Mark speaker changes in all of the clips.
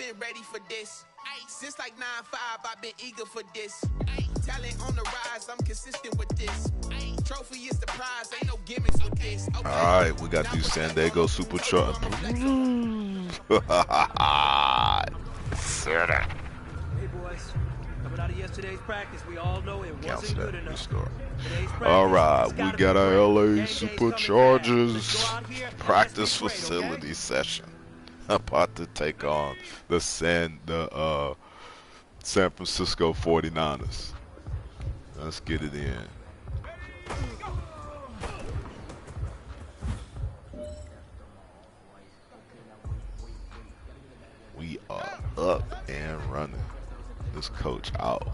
Speaker 1: been ready for this. Since like 9-5, I've been eager for this. Talent on the rise, I'm consistent with this. Trophy is the prize, ain't no gimmicks with this. Okay.
Speaker 2: Alright, we got these San Diego Supercharged.
Speaker 3: Hey boys, coming out of yesterday's practice, we all know it wasn't good enough.
Speaker 2: Alright, we got our LA Superchargers practice facility session. About to take on the San Francisco 49ers. Let's get it in. We are up and running. This coach out.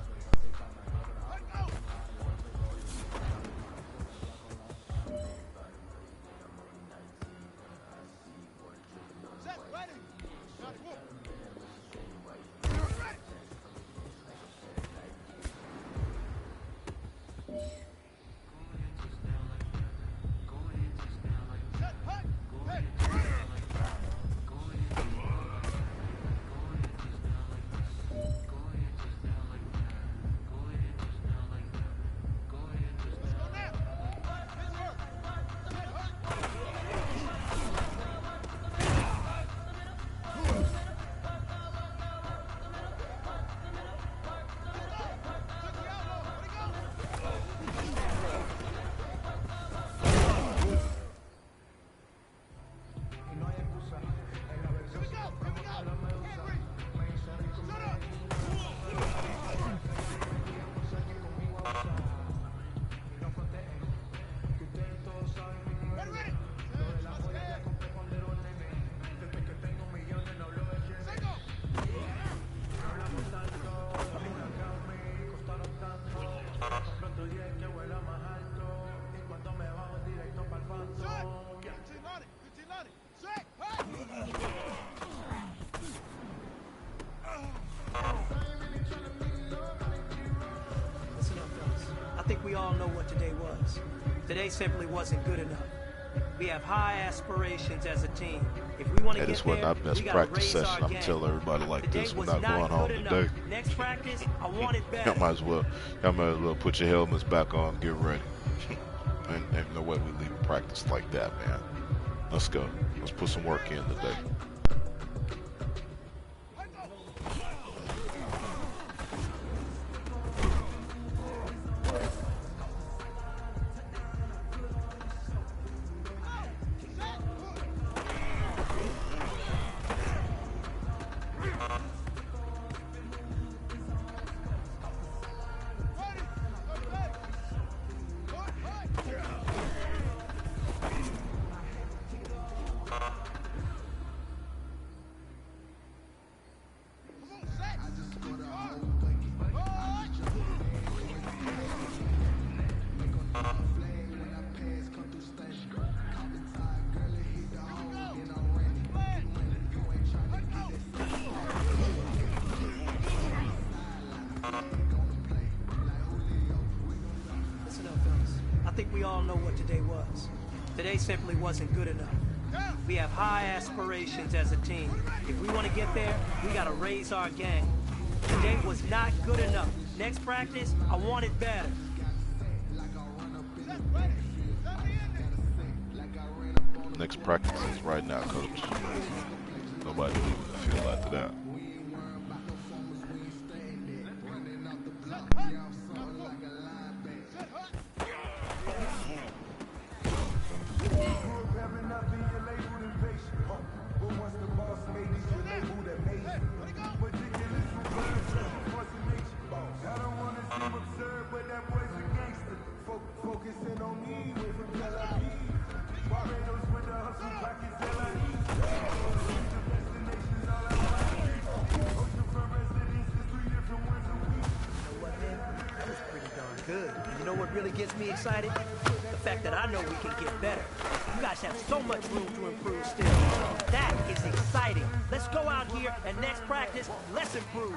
Speaker 3: Today simply wasn't good enough. We have high aspirations as a team. If we want to get there, we got to raise our game.
Speaker 2: I'm telling everybody like
Speaker 3: Today
Speaker 2: this, we're
Speaker 3: was
Speaker 2: not going home today.
Speaker 3: Next practice, I want it better.
Speaker 2: Y'all might as well put your helmets back on, get ready. and no way we leave practice like that, man. Let's go. Let's put some work in today.
Speaker 3: Today simply wasn't good enough. We have high aspirations as a team. If we want to get there, we got to raise our game. Today was not good enough. Next practice, I want it better.
Speaker 2: Next practice is right now, coach. Nobody leaving the field after that.
Speaker 3: Gets me excited? The fact that I know we can get better. You guys have so much room to improve still. That is exciting. Let's go out here and next practice, let's improve.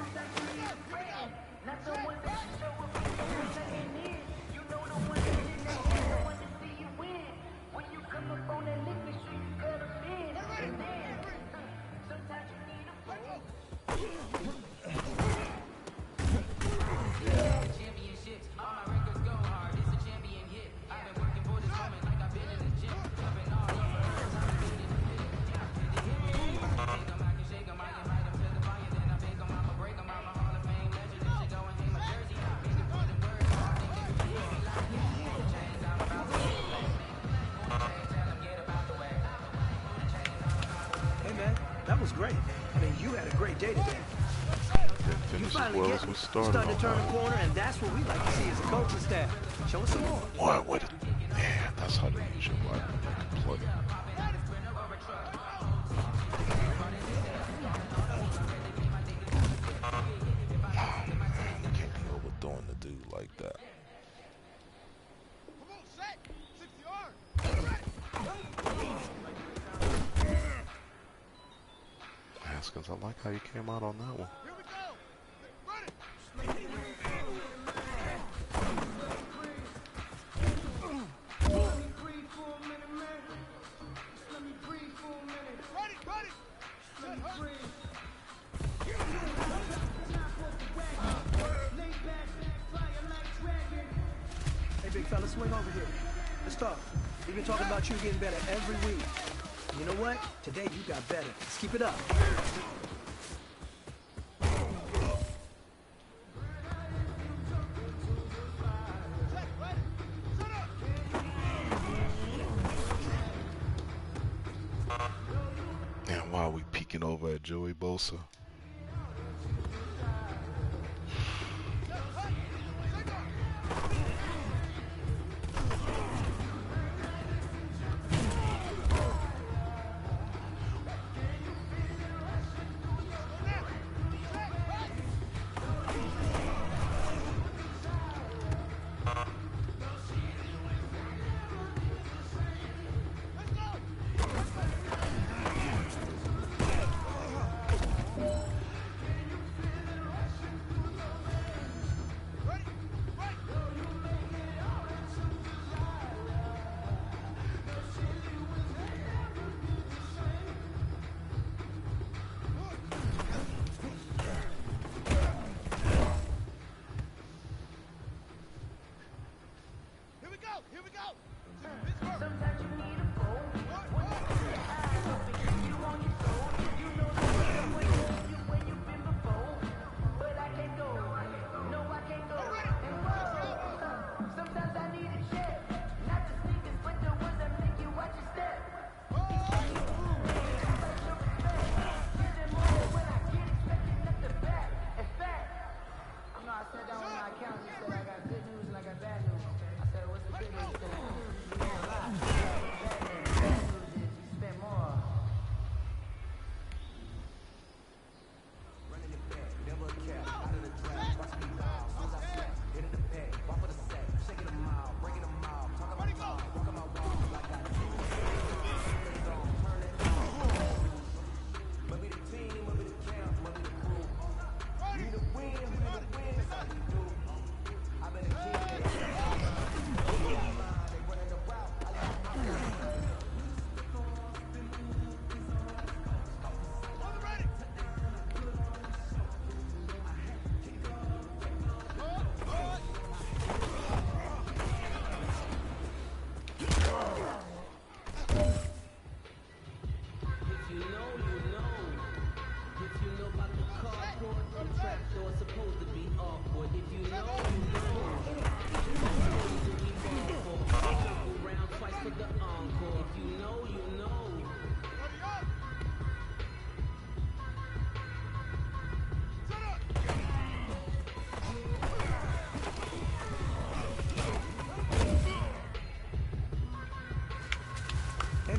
Speaker 3: was great. I mean, you had a great day today.
Speaker 2: Didn't finish as well as we started
Speaker 3: starting to turn
Speaker 2: on
Speaker 3: the corner, and that's what we like to see as a coaching staff. Show us some more.
Speaker 2: What? Man, that's how they use your life when they can play. Can't be overthrowing the dude like that. Haskins, I like how you came out on that one.
Speaker 3: Hey, big fella, swing over here. Let's talk. We've been talking about you getting better every week. You know what? Today you got better. Let's keep it up.
Speaker 2: And why are we peeking over at Joey Bosa?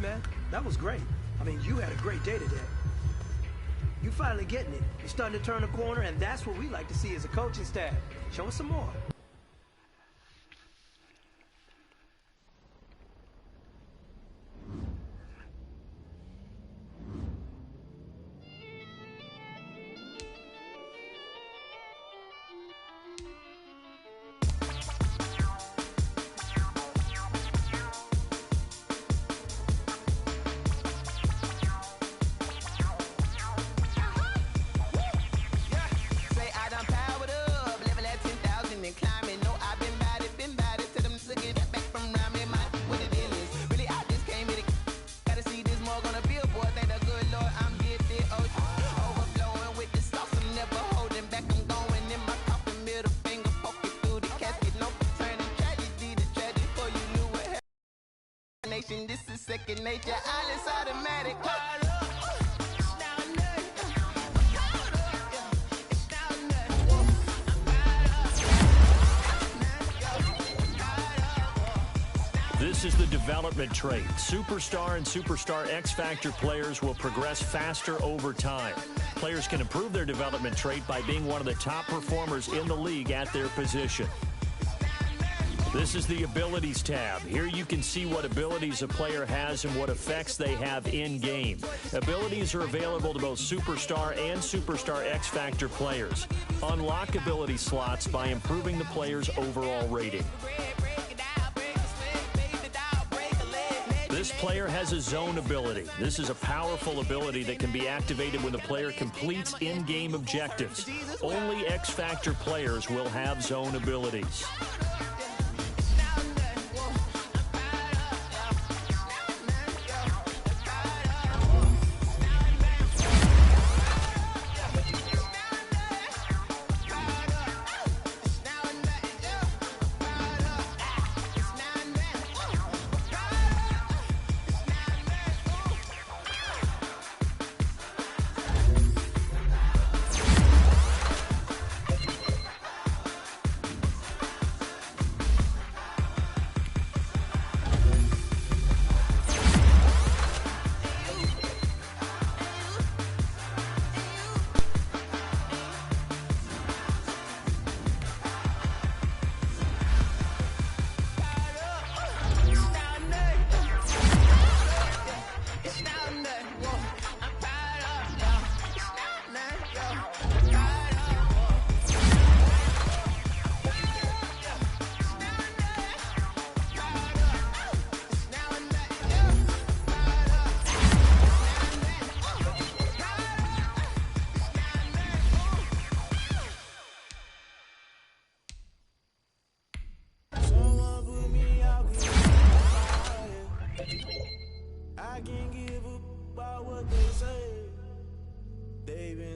Speaker 3: Man, that was great. I mean, you had a great day today. You finally getting it. You're starting to turn the corner, and that's what we like to see as a coaching staff. Show us some more.
Speaker 1: This is second nature, all is automatic. Now
Speaker 4: This is the development trait. Superstar and Superstar X Factor players will progress faster over time. Players can improve their development trait by being one of the top performers in the league at their position. This is the Abilities tab. Here you can see what abilities a player has and what effects they have in-game. Abilities are available to both Superstar and Superstar X Factor players. Unlock ability slots by improving the player's overall rating. This player has a zone ability. This is a powerful ability that can be activated when the player completes in-game objectives. Only X Factor players will have zone abilities.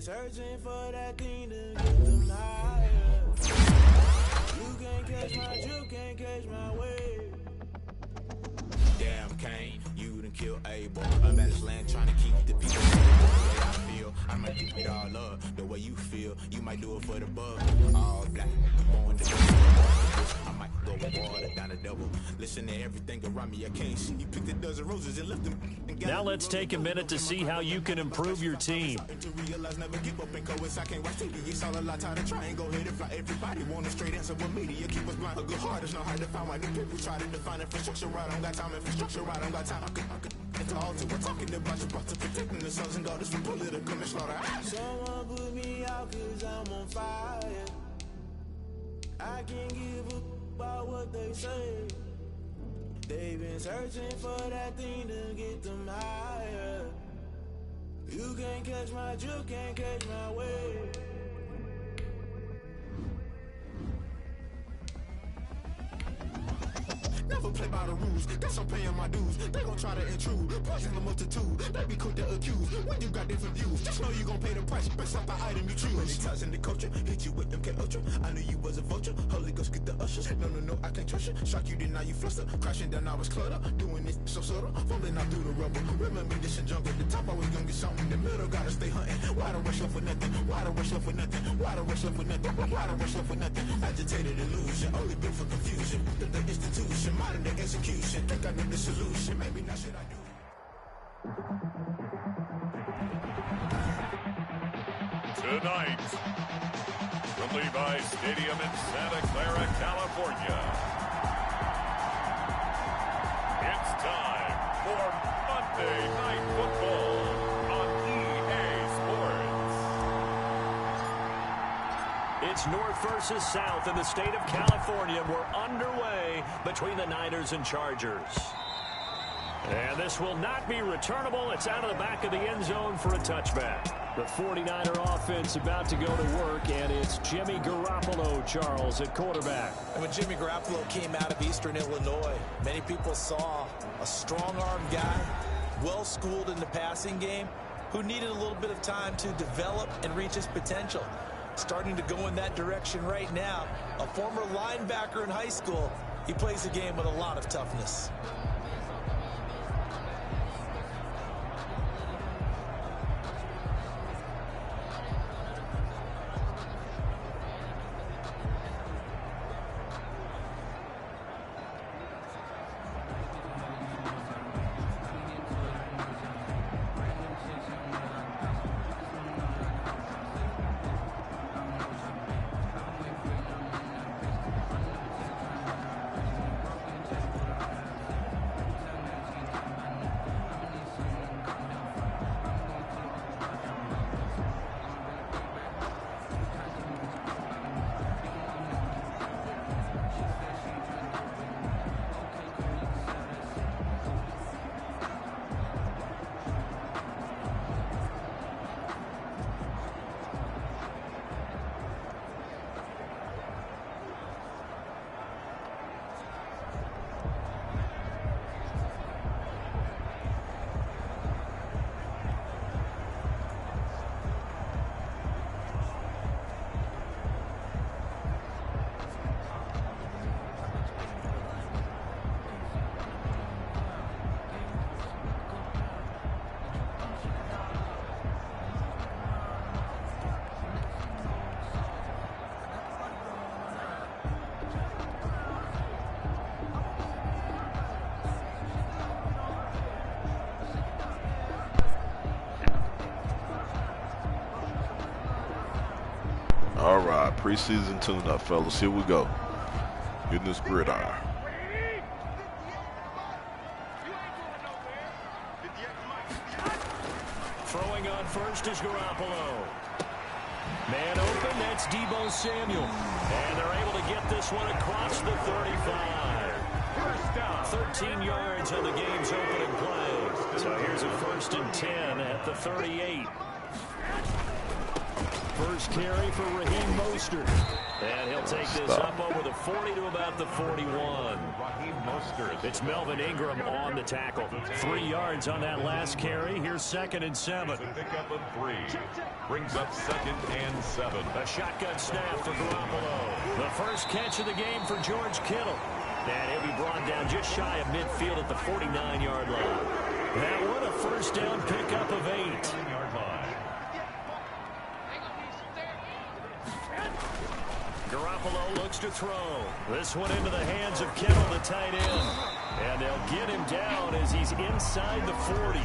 Speaker 5: Searching for that thing to get them higher. You can't catch my drift, can't catch my wave. Damn, Kane, you done killed Abel. Unmatched land trying to keep the people. The way I feel, I might keep it all up. The way you feel, you might do it for the bug. All black, born to I might go with water down the double. Listen to everything around me, I can't see. You picked a dozen roses and left them.
Speaker 4: Now let's take a minute to see how you can improve your team.
Speaker 5: Never give up and coast. I can't watch TV. It's all a lot time to try and go ahead and fly. Everybody want a straight answer with media. Keep us blind. A good heart is not hard to find. Why the people try to define infrastructure right? I don't got time. Infrastructure right? I don't got time. I could it's all to we're talking about you brought to protecting the sons and daughters from political and slaughter. Someone put me out cause I'm on fire. I can't give up about what they say. They've been searching for that thing to get them higher. You can't catch my drift, can't catch my wave. Never play by the rules, guess I'm paying my dues. They gon' try to intrude, poison the multitude. They be quick to accuse, when you got different views. Just know you gon' pay the price, based off the item you choose. Many times in the culture, hit you with MK Ultra. I knew you was a vulture, Holy Ghost get the ushers. No, I can't trust you. Shock you, then now you fluster. Crashing down, I was cluttered. Doing this so subtle, falling out through the rubble. Remember this in jungle, the top I was gonna get something. The middle gotta stay hunting. Why the rush left for nothing? Why the rush left for nothing? Why the rush left for nothing? Why the rush left for nothing? Agitated illusion, only built for confusion. The institution, modern day execution. Think I know the solution, maybe not should I do.
Speaker 6: Tonight, from Levi's Stadium in Santa Clara, California, it's time for Monday Night Football on EA Sports.
Speaker 4: It's North versus South in the state of California. We're underway between the Niners and Chargers. And this will not be returnable. It's out of the back of the end zone for a touchback. The 49er offense about to go to work, and it's Jimmy Garoppolo, Charles, at quarterback.
Speaker 7: And when Jimmy Garoppolo came out of Eastern Illinois, many people saw a strong-arm guy, well-schooled in the passing game, who needed a little bit of time to develop and reach his potential. Starting to go in that direction right now. A former linebacker in high school, he plays the game with a lot of toughness.
Speaker 2: got preseason tune-up, fellas. Here we go. Getting this gridiron.
Speaker 4: Throwing on first is Garoppolo. Man open, that's Deebo Samuel. And they're able to get this one across the 35. First down. 13 yards on the game's opening play. So here's a 1st and 10 at the 38. First carry for Raheem Mostert. And he'll take this up over the 40 to about the 41. It's Melvin Ingram on the tackle. 3 yards on that last carry. Here's 2nd and 7.
Speaker 6: Pickup of 3. Brings up 2nd and 7.
Speaker 4: A shotgun snap for Garoppolo. The first catch of the game for George Kittle. And he'll be brought down just shy of midfield at the 49-yard line. That one a first down pickup of 8. Garoppolo looks to throw. This one into the hands of Kittle, the tight end. And they'll get him down as he's inside the 40.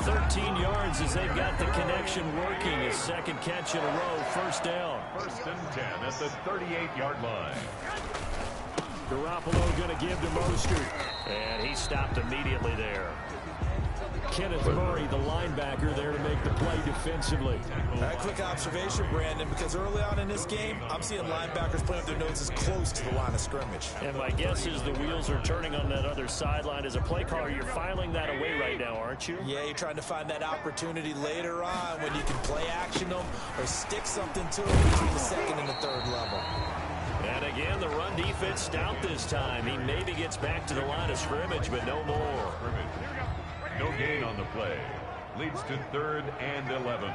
Speaker 4: 13 yards as they've got the connection working. His 2nd catch in a row, first down.
Speaker 6: 1st and 10 at the 38-yard line.
Speaker 4: Garoppolo going to give to Mostert. And he stopped immediately there. Kenneth Murray, the linebacker, there to make the play defensively.
Speaker 7: A quick observation, Brandon, because early on in this game, I'm seeing linebackers putting up their noses close to the line of scrimmage.
Speaker 4: And my guess is the wheels are turning on that other sideline. As a play caller, you're filing that away right now, aren't you?
Speaker 7: Yeah, you're trying to find that opportunity later on when you can play action them or stick something to them between the 2nd and the 3rd level.
Speaker 4: And again, the run defense stout this time. He maybe gets back to the line of scrimmage, but no more.
Speaker 6: No gain on the play. Leads to 3rd and 11.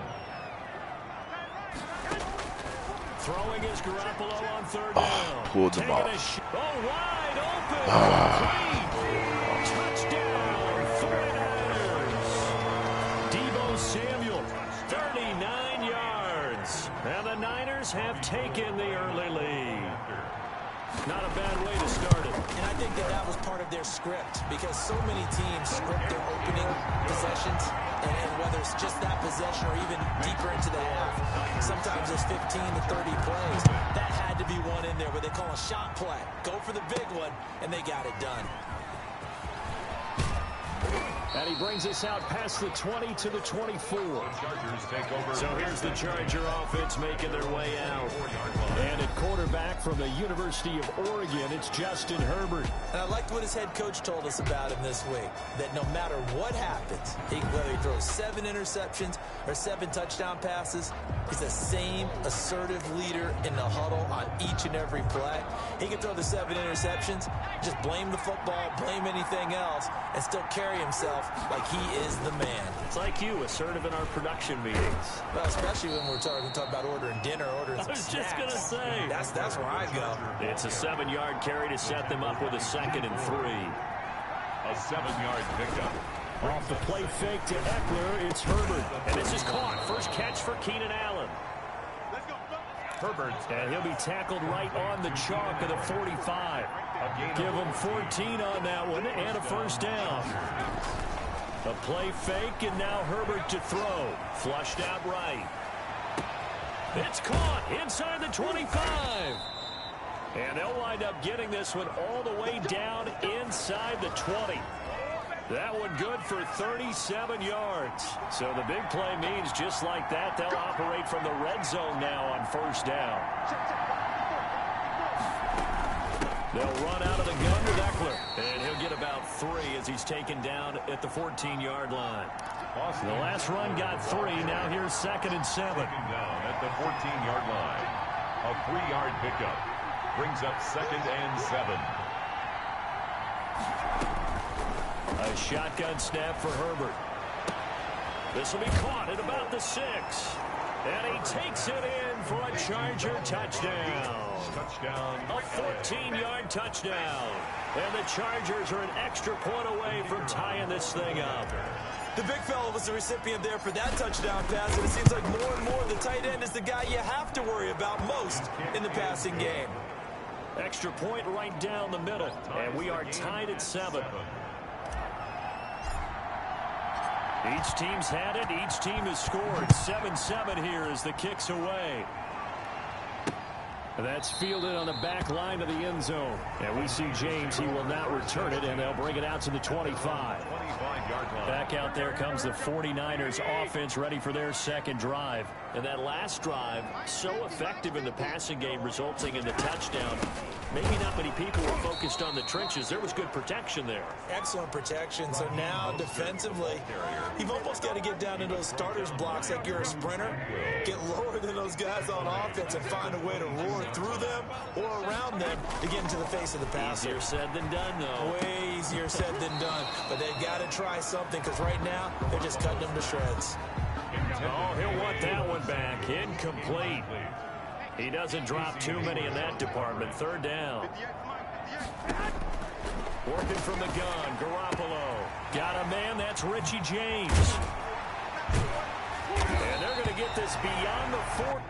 Speaker 4: Throwing is Garoppolo on 3rd down.
Speaker 2: Pulled them off.
Speaker 4: Wide open. Touchdown, 49ers. Deebo Samuel, 39 yards. And the Niners have taken the early lead. Not a bad way to start it.
Speaker 7: And I think that was part of their script because so many teams script their opening possessions, and whether it's just that possession or even deeper into the half, sometimes there's 15 to 30 plays. That had to be one in there where they call a shot play. Go for the big one, and they got it done.
Speaker 4: And he brings us out past the 20 to the 24.
Speaker 6: Chargers take over.
Speaker 4: So here's the Charger offense making their way out. And at quarterback from the University of Oregon, it's Justin Herbert.
Speaker 7: And I liked what his head coach told us about him this week, that no matter what happens, whether he throws 7 interceptions or 7 touchdown passes, he's the same assertive leader in the huddle on each and every play. He can throw the 7 interceptions, just blame the football, blame anything else, and still carry himself like he is the man.
Speaker 4: It's like you, assertive in our production meetings.
Speaker 7: Well, especially when we're talking about ordering dinner, ordering some snacks.
Speaker 4: I was just going to say.
Speaker 7: That's where I go.
Speaker 4: It's a 7-yard carry to set them up with a 2nd and 3.
Speaker 6: A 7-yard pickup.
Speaker 4: Off the play fake to Eckler, it's Herbert. And this is caught. First catch for Keenan Allen.
Speaker 6: Herbert.
Speaker 4: And he'll be tackled right on the chalk of the 45. Give him 14 on that one and a first down. A play fake, and now Herbert to throw. Flushed out right. It's caught inside the 25. And they'll wind up getting this one all the way down inside the 20. That one good for 37 yards. So the big play means just like that, they'll operate from the red zone now on first down. They'll run out of the gun with Eckler. And he'll get about 3 as he's taken down at the 14-yard line. The last run got 3. Now here's 2nd and 7.
Speaker 6: Down at the 14-yard line. A 3-yard pickup. Brings up 2nd and 7.
Speaker 4: A shotgun snap for Herbert. This will be caught at about the 6. And he takes it in for a Charger touchdown.
Speaker 6: Touchdown.
Speaker 4: A 14-yard touchdown. And the Chargers are an extra point away from tying this thing up.
Speaker 7: The big fella was the recipient there for that touchdown pass, and it seems like more and more the tight end is the guy you have to worry about most in the passing game.
Speaker 4: Extra point right down the middle, and we are tied at 7. Each team's had it. Each team has scored. 7-7 here as the kick's away. That's fielded on the back line of the end zone. And we see James. He will not return it, and they'll bring it out to the 25. Back out there comes the 49ers offense, ready for their second drive. And that last drive, so effective in the passing game, resulting in the touchdown. Maybe not many people were focused on the trenches. There was good protection there.
Speaker 7: Excellent protection. So now defensively, you've almost got to get down into those starters blocks like you're a sprinter. Get lower than those guys on offense and find a way to roar through them or around them to get into the face of the passer.
Speaker 4: Easier said than done, though.
Speaker 7: Way easier said than done. But they've got to try something because right now they're just cutting them to shreds.
Speaker 4: Oh, he'll want that one back. Incomplete. He doesn't drop too many in that department. Third down. Working from the gun, Garoppolo. Got a man, that's Richie James. And they're going to get this beyond the 40.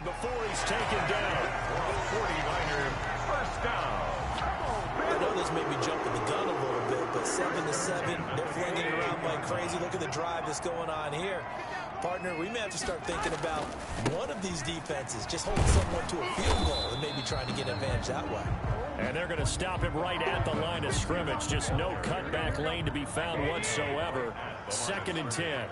Speaker 4: Before he's taken down.
Speaker 6: 49er first down.
Speaker 7: I know this made me jump in the gun a little bit, but 7-7, they're flinging it around like crazy. Look at the drive that's going on here. Partner, we may have to start thinking about one of these defenses just holding someone to a field goal and maybe trying to get an advantage that way.
Speaker 4: And they're going to stop him right at the line of scrimmage. Just no cutback lane to be found whatsoever. 2nd and 10.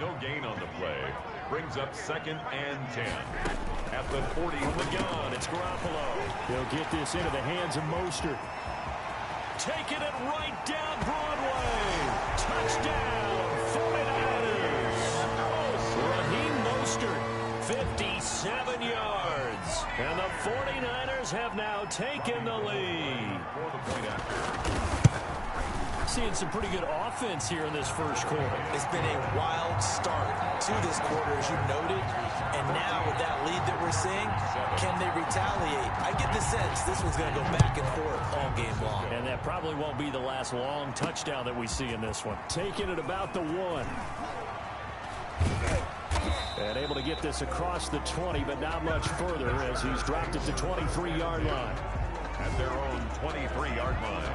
Speaker 6: No gain on the play. Brings up 2nd and 10. At the 40.
Speaker 4: From the gun, it's Garoppolo. He'll get this into the hands of Mostert. Taking it right down Broadway. Touchdown, 49ers. Raheem Mostert, 57 yards. And the 49ers have now taken the lead.
Speaker 6: For the point after.
Speaker 4: Seeing some pretty good offense here in this first quarter.
Speaker 7: It's been a wild start to this quarter, as you noted. And now with that lead that we're seeing, can they retaliate? I get the sense this one's going to go back and forth all game long.
Speaker 4: And that probably won't be the last long touchdown that we see in this one. Taking it about the 1. And able to get this across the 20, but not much further as he's dropped it to 23-yard line.
Speaker 6: At their own 23-yard line.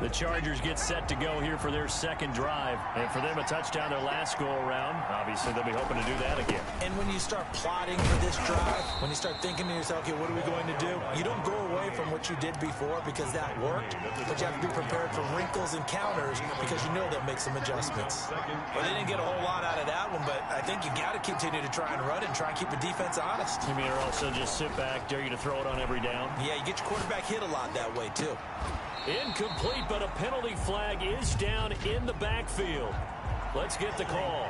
Speaker 4: The Chargers get set to go here for their second drive. And for them, a touchdown their last go-around. Obviously, they'll be hoping to do that again.
Speaker 7: And when you start plotting for this drive, when you start thinking to yourself, okay, what are we going to do? You don't go away from what you did before because that worked, but you have to be prepared for wrinkles and counters because you know they'll make some adjustments. Well, they didn't get a whole lot out of that one, but I think you got to continue to try and run and try and keep the defense honest.
Speaker 4: You mean or also just sit back, dare you to throw it on every down?
Speaker 7: Yeah, you get your quarterback hit a lot that way, too.
Speaker 4: Incomplete, but a penalty flag is down in the backfield. Let's get the call.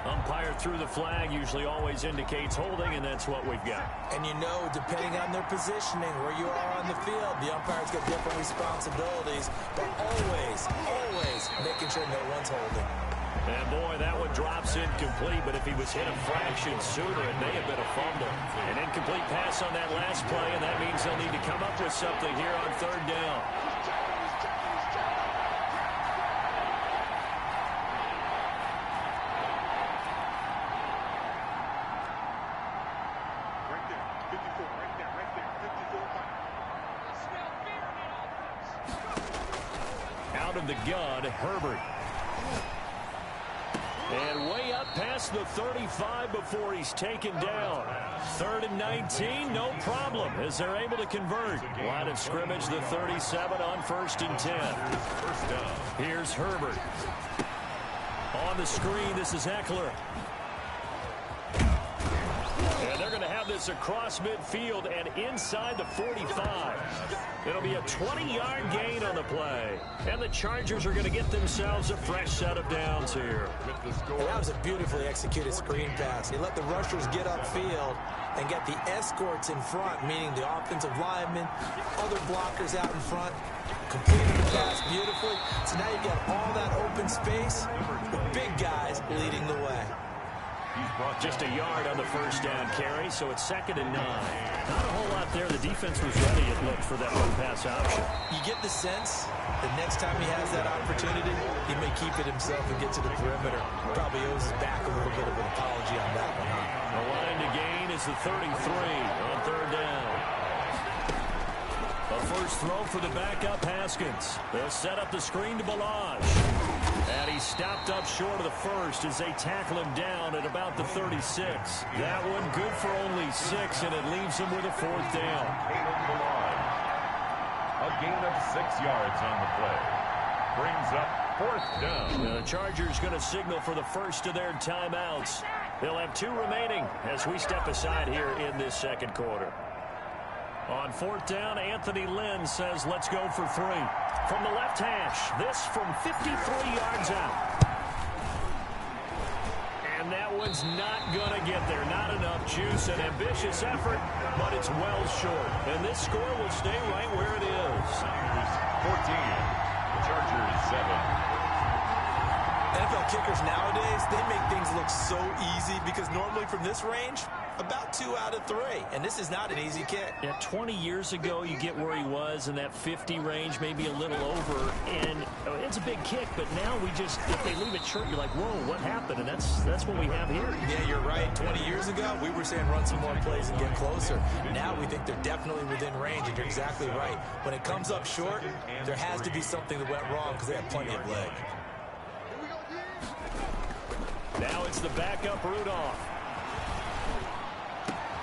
Speaker 4: Umpire threw the flag, usually always indicates holding, and that's what we've got.
Speaker 7: And you know, depending on their positioning, where you are on the field, the umpire's got different responsibilities, but always making sure no one's holding.
Speaker 4: And boy, that one drops incomplete, but if he was hit a fraction sooner, it may have been a fumble. An incomplete pass on that last play, and that means they'll need to come up with something here on third down.
Speaker 5: Right there, 54, right there, 54.
Speaker 4: Out of the gun, Herbert. And way up past the 35 before he's taken down. 3rd and 19, no problem, as they're able to convert. Line of scrimmage, the 37 on 1st and 10.
Speaker 6: First down.
Speaker 4: Here's Herbert. On the screen, this is Eckler. And they're going to have this across midfield and inside the 45. It'll be a 20-yard gain on the play. And the Chargers are going to get themselves a fresh set of downs here.
Speaker 7: That was a beautifully executed screen pass. He let the rushers get upfield and get the escorts in front, meaning the offensive linemen, other blockers out in front, completed the pass beautifully. So now you've got all that open space with big guys leading the way.
Speaker 4: Just a yard on the first down carry, so it's 2nd and 9. Not a whole lot there. The defense was ready, it looked, for that one-pass option.
Speaker 7: You get the sense that next time he has that opportunity, he may keep it himself and get to the perimeter. Probably owes his back a little bit of an apology on that one, huh?
Speaker 4: The line to gain is the 33 on 3rd down. A first throw for the backup Haskins. They'll set up the screen to Balaj. And he's stopped up short of the first as they tackle him down at about the 36. That one good for only 6, and it leaves him with a 4th down.
Speaker 6: A gain of 6 yards on the play. Brings up 4th down.
Speaker 4: Now the Chargers going to signal for the first of their timeouts. They'll have 2 remaining as we step aside here in this second quarter. On 4th down, Anthony Lynn says, let's go for 3. From the left hash, this from 53 yards out. And that one's not going to get there. Not enough juice, an ambitious effort, but it's well short. And this score will stay right where it is.
Speaker 6: 14, Chargers 7.
Speaker 7: NFL kickers nowadays, they make things look so easy because normally from this range, about 2 out of 3. And this is not an easy kick.
Speaker 4: Yeah, 20 years ago, you get where he was in that 50 range, maybe a little over. And it's a big kick, but now we just, if they leave it short, you're like, whoa, what happened? And that's what we have here.
Speaker 7: Yeah, you're right. 20 years ago, we were saying run some more plays and get closer. Now we think they're definitely within range, and you're exactly right. When it comes up short, there has to be something that went wrong because they have plenty of leg.
Speaker 4: Now it's the backup Rudolph.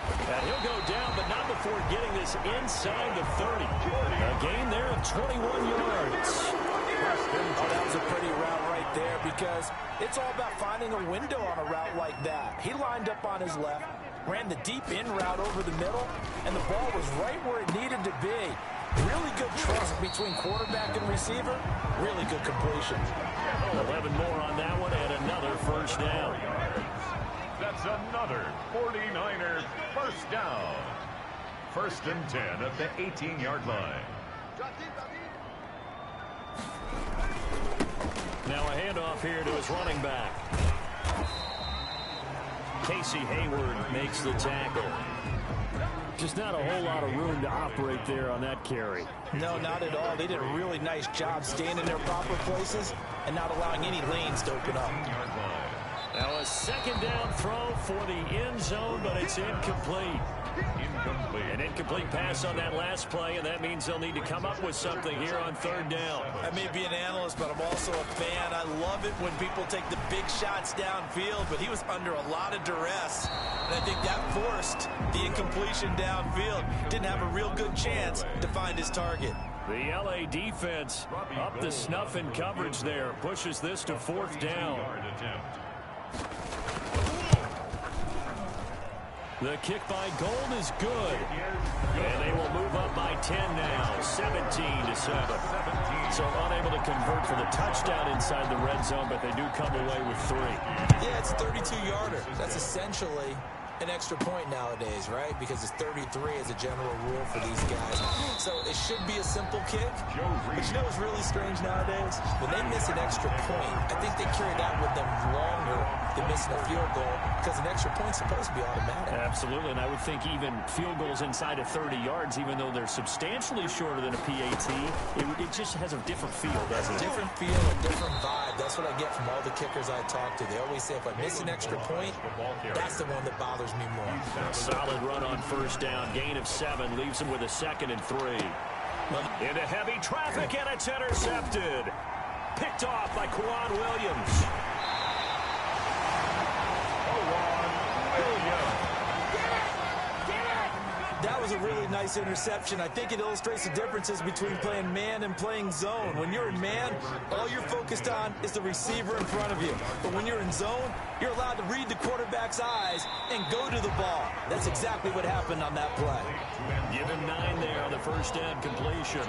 Speaker 4: And he'll go down, but not before getting this inside the 30. A gain there of 21 yards.
Speaker 7: Oh, that was a pretty route right there because it's all about finding a window on a route like that. He lined up on his left, ran the deep in route over the middle, and the ball was right where it needed to be. Really good trust between quarterback and receiver. Really good completion.
Speaker 4: 11 more on that one and another first down.
Speaker 6: That's another 49er first down. First and 10 at the 18-yard line.
Speaker 4: Now a handoff here to his running back. Casey Hayward makes the tackle. Just not a whole lot of room to operate there on that carry.
Speaker 7: No, not at all. They did a really nice job staying in their proper places and not allowing any lanes to open up.
Speaker 4: Now a second down throw for the end zone, but it's incomplete. An incomplete pass on that last play, and that means they'll need to come up with something here on third down.
Speaker 7: I may be an analyst, but I'm also a fan. I love it when people take the big shots downfield, but he was under a lot of duress, and I think that forced the incompletion downfield. Didn't have a real good chance to find his target.
Speaker 4: The LA defense up to snuff in coverage there, pushes this to fourth down. The kick by Gold is good. And they will move up by 10 now, 17-7. So unable to convert for the touchdown inside the red zone, but they do come away with 3.
Speaker 7: Yeah, it's a 32-yarder. That's essentially an extra point nowadays, right? Because it's 33 as a general rule for these guys. So it should be a simple kick. But you know what's really strange nowadays? When they miss an extra point, I think they carry that with them longer than missing a field goal, because an extra point's supposed to be automatic.
Speaker 4: Absolutely, and I would think even field goals inside of 30 yards, even though they're substantially shorter than a PAT, it just has a different feel, doesn't it?
Speaker 7: Different feel, a different vibe. That's what I get from all the kickers I talk to. They always say if I miss an extra point, that's the one that bothers me more.
Speaker 4: Solid run on first down. Gain of 7 leaves him with a 2nd and 3. Into heavy traffic, and it's intercepted. Picked off by Quan Williams.
Speaker 7: That was a really nice interception. I think it illustrates the differences between playing man and playing zone. When you're in man, all you're focused on is the receiver in front of you. But when you're in zone, you're allowed to read the quarterback's eyes and go to the ball. That's exactly what happened on that play.
Speaker 4: Given 9 there on the first down completion.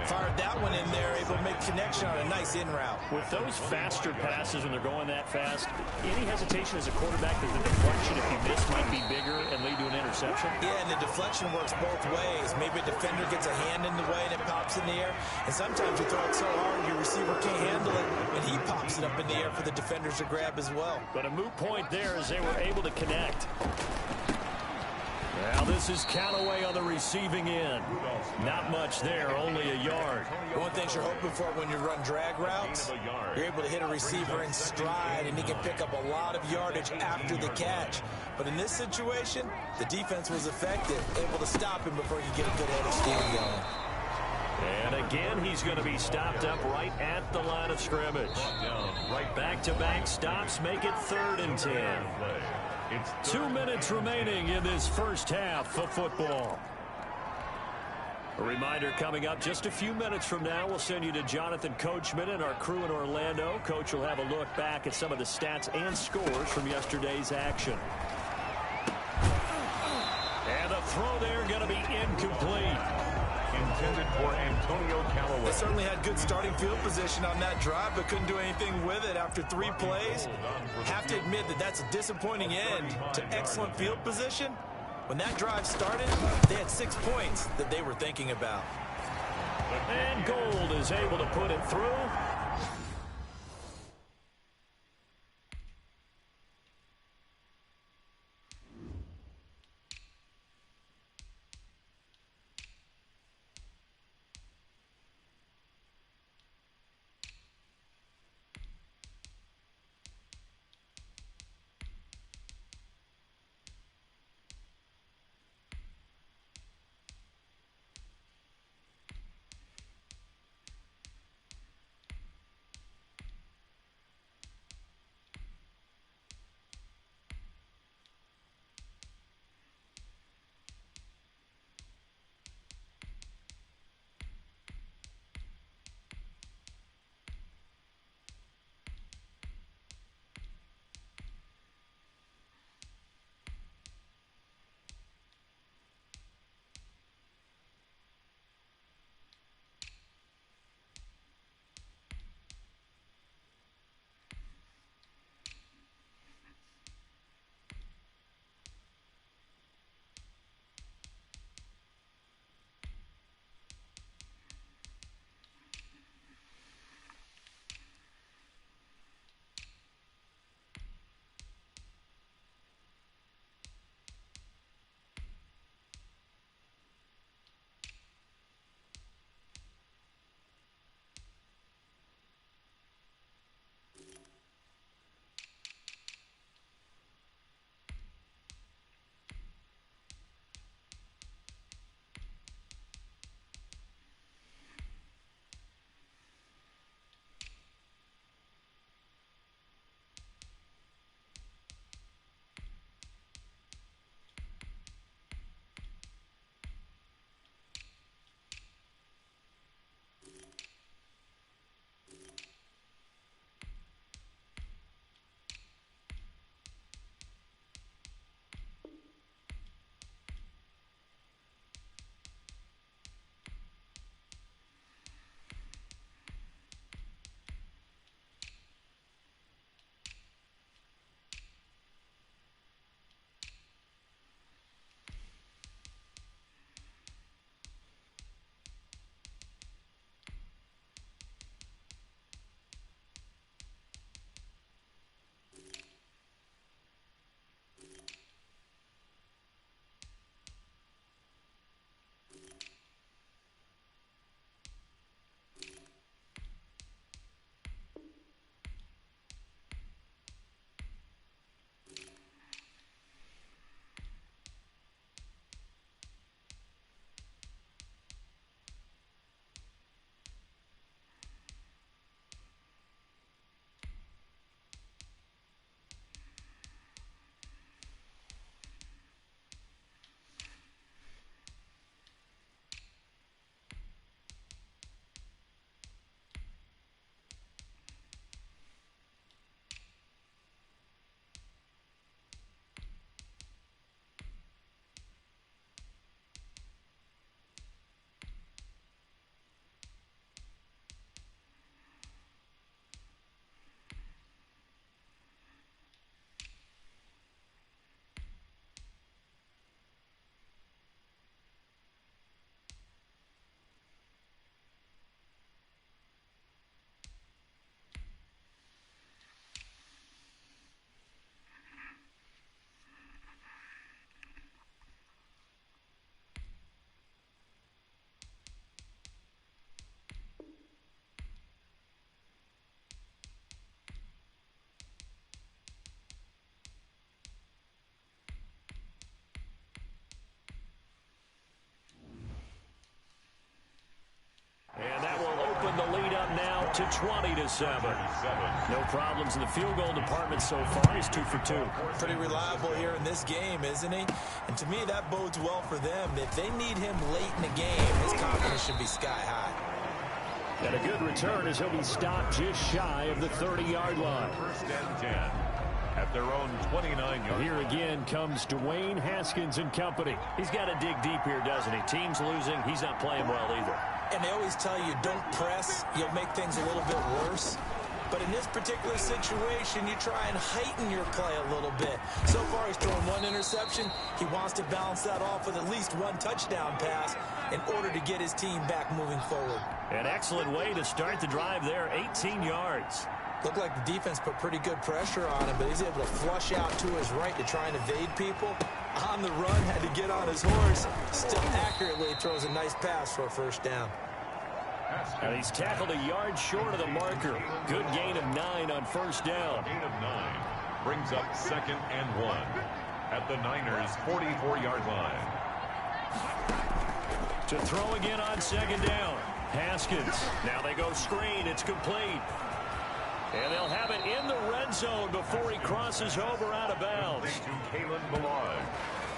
Speaker 7: Fired that one in there, able to make connection on a nice in route.
Speaker 4: With those faster passes when they're going that fast, any hesitation as a quarterback that the deflection, if you miss, might be bigger and lead to an interception?
Speaker 7: Yeah, and the deflection works both ways. Maybe a defender gets a hand in the way and it pops in the air. And sometimes you throw it so hard your receiver can't handle it, and he pops it up in the air for the defenders to grab as well.
Speaker 4: But a moot point there as they were able to connect. Now this is Callaway on the receiving end. Not much there, only a yard.
Speaker 7: One thing you're hoping for when you run drag routes, you're able to hit a receiver in stride, and he can pick up a lot of yardage after the catch. But in this situation, the defense was effective, able to stop him before he could get a good head of steam going.
Speaker 4: And again, he's going to be stopped up right at the line of scrimmage. Back-to-back stops make it 3rd and 10. 2 minutes remaining in this first half of football. A reminder coming up just a few minutes from now, we'll send you to Jonathan Coachman and our crew in Orlando. Coach will have a look back at some of the stats and scores from yesterday's action. And the throw there going to be incomplete.
Speaker 6: Intended for Antonio Callaway.
Speaker 7: They certainly had good starting field position on that drive, but couldn't do anything with it after 3 plays. Have to admit that that's a disappointing end to excellent field position. When that drive started, they had 6 points that they were thinking about.
Speaker 4: And Gold is able to put it through. to 20-7. No problems in the field goal department so far. He's 2 for 2.
Speaker 7: Pretty reliable here in this game, isn't he? And to me, that bodes well for them. If they need him late in the game, his confidence should be sky high.
Speaker 4: And a good return as he'll be stopped just shy of the 30-yard line.
Speaker 6: 1st and 10 at their own 29-yard.
Speaker 4: Here again comes Dwayne Haskins and company. He's got to dig deep here, doesn't he? Team's losing. He's not playing well either.
Speaker 7: And they always tell you, don't press. You'll make things a little bit worse. But in this particular situation, you try and heighten your play a little bit. So far, he's thrown 1 interception. He wants to balance that off with at least 1 touchdown pass in order to get his team back moving forward.
Speaker 4: An excellent way to start the drive there, 18 yards.
Speaker 7: Looked like the defense put pretty good pressure on him, but he's able to flush out to his right to try and evade people. On the run, had to get on his horse. Still accurately throws a nice pass for a 1st down.
Speaker 4: And he's tackled a yard short of the marker. Good gain of 9 on 1st down.
Speaker 6: Gain of 9 brings up 2nd and 1 at the Niners' 44-yard line.
Speaker 4: To throw again on 2nd down. Haskins. Now they go screen. It's complete. And they'll have it in the red zone before he crosses over out of bounds.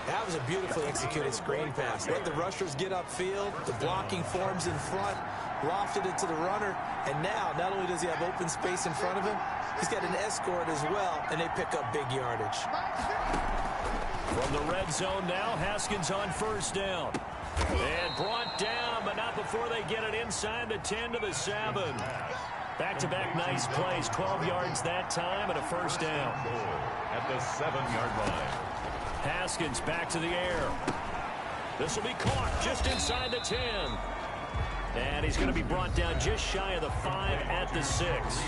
Speaker 7: That was a beautifully executed screen pass. Let the rushers get upfield. The blocking forms in front. Lofted it to the runner. And now, not only does he have open space in front of him, he's got an escort as well, and they pick up big yardage.
Speaker 4: From the red zone now, Haskins on 1st down. And brought down, but not before they get it inside the 10 to the 7. Back-to-back nice plays, 12 yards that time and a 1st down.
Speaker 6: At the 7-yard line.
Speaker 4: Haskins back to the air. This will be caught just inside the 10. And he's going to be brought down just shy of the 5 at the 6.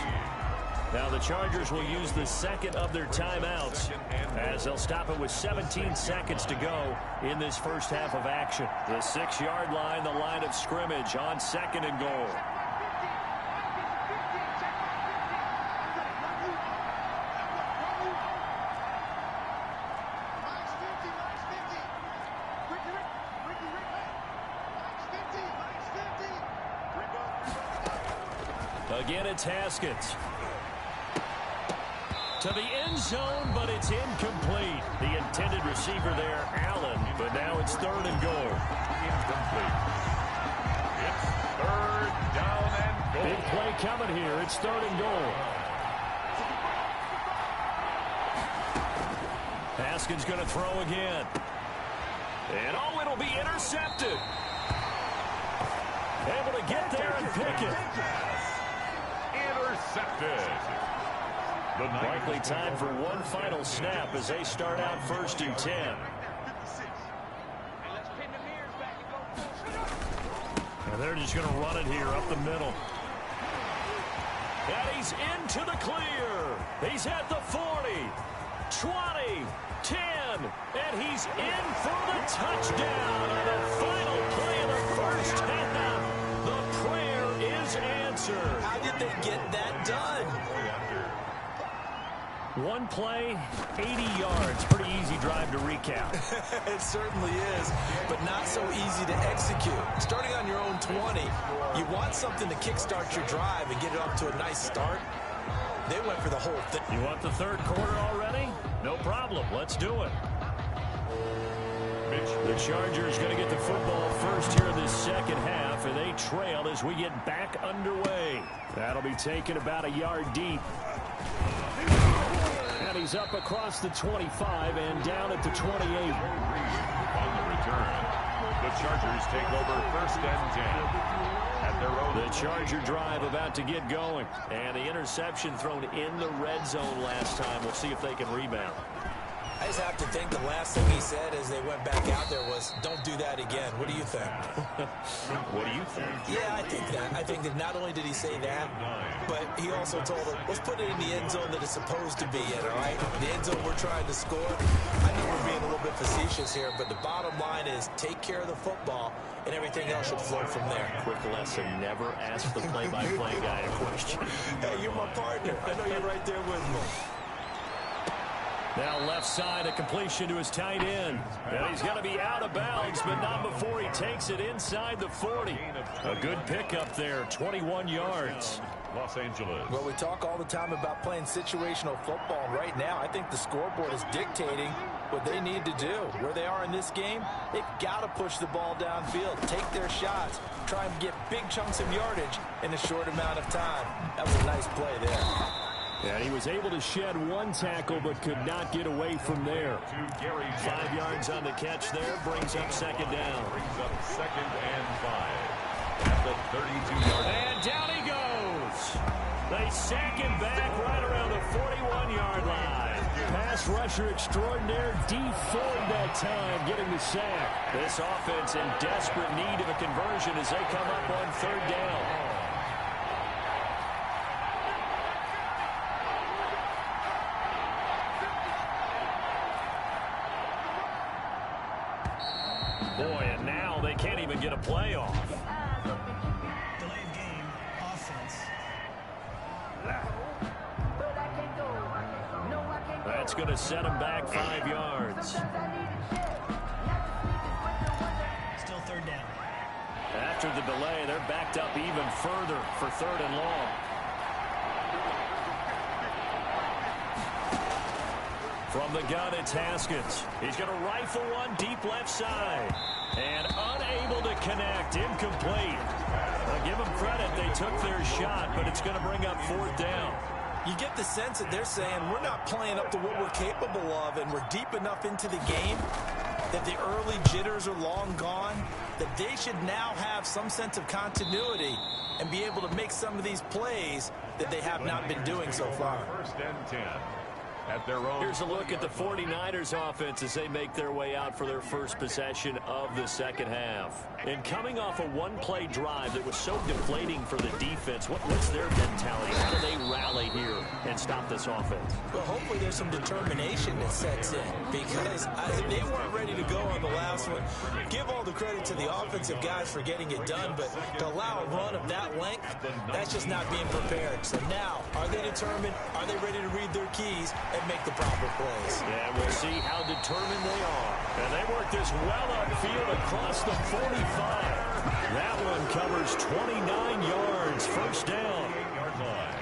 Speaker 4: Now the Chargers will use the 2nd of their timeouts as they'll stop it with 17 seconds to go in this first half of action. The 6-yard line, the line of scrimmage on 2nd and goal. Again, it's Haskins. To the end zone, but it's incomplete. The intended receiver there, Allen, but now it's 3rd and goal.
Speaker 6: Incomplete. It's 3rd down and goal.
Speaker 4: Big play coming here. It's 3rd and goal. Haskins going to throw again. And oh, it'll be intercepted. Able to get there and pick it.
Speaker 6: Intercepted.
Speaker 4: Likely time for one final snap as they start out 1st and 10. And they're just going to run it here up the middle. And he's into the clear. He's at the 40, 20, 10, and he's in for the touchdown. And the final play of the 1st half. The prayer is answered.
Speaker 7: How did they get that done?
Speaker 4: One play, 80 yards. Pretty easy drive to recap.
Speaker 7: It certainly is, but not so easy to execute. Starting on your own 20, you want something to kickstart your drive and get it up to a nice start. They went for the whole thing.
Speaker 4: You want the 3rd quarter already? No problem. Let's do it. The Chargers going to get the football first here in this 2nd half, and they trail as we get back underway. That'll be taken about a yard deep. And he's up across the 25 and down at the 28.
Speaker 6: On the return, the Chargers take over 1st and 10 at their own.
Speaker 4: The Charger drive about to get going. And the interception thrown in the red zone last time. We'll see if they can rebound.
Speaker 7: I just have to think the last thing he said as they went back out there was, don't do that again. What do you think?
Speaker 4: What do you think?
Speaker 7: Yeah, I think that. I think that not only did he say that, but he also told them, let's put it in the end zone that it's supposed to be in, all right? The end zone we're trying to score. I know we're being a little bit facetious here, but the bottom line is take care of the football, and everything else should flow from there.
Speaker 4: Quick lesson, never ask the play-by-play guy a question.
Speaker 7: Hey, you're my partner. I know you're right there with me.
Speaker 4: Now left side, a completion to his tight end. And he's going to be out of bounds, but not before he takes it inside the 40. A good pickup there, 21 yards.
Speaker 6: Los Angeles.
Speaker 7: Well, we talk all the time about playing situational football. And right now, I think the scoreboard is dictating what they need to do. Where they are in this game, they've got to push the ball downfield, take their shots, try and get big chunks of yardage in a short amount of time. That was a nice play there.
Speaker 4: And he was able to shed one tackle, but could not get away from there. 5 yards on the catch there, brings up second down.
Speaker 6: Brings up 2nd and 5 at the 32-yard line.
Speaker 4: And down he goes. They sack him back right around the 41-yard line. Pass rusher extraordinaire, D Ford that time, getting the sack. This offense in desperate need of a conversion as they come up on 3rd down. Boy, and now they can't even get a playoff.
Speaker 3: Delayed game, offense.
Speaker 4: That's going to set him back 5 yards.
Speaker 3: Still 3rd down.
Speaker 4: After the delay, they're backed up even further for 3rd and long. From the gun, it's Haskins. He's going to rifle one deep left side. And unable to connect. Incomplete. I'll give them credit. They took their shot, but it's going to bring up 4th down.
Speaker 7: You get the sense that they're saying we're not playing up to what we're capable of, and we're deep enough into the game that the early jitters are long gone, that they should now have some sense of continuity and be able to make some of these plays that they have not been doing so far.
Speaker 6: 1st and 10 at their own.
Speaker 4: Here's a look at the 49ers offense as they make their way out for their first possession of the second half. And coming off a one-play drive that was so deflating for the defense, what's their mentality? How do they rally here and stop this offense?
Speaker 7: Well, hopefully there's some determination that sets in, because they weren't ready to go on the last one. Give all the credit to the offensive guys for getting it done, but to allow a run of that length, that's just not being prepared. So now, are they determined? Are they ready to read their keys and make the proper plays?
Speaker 4: Yeah, we'll see how determined they are. And they work this well upfield across the 45. That one covers 29 yards. 1st down.
Speaker 6: 8-yard line.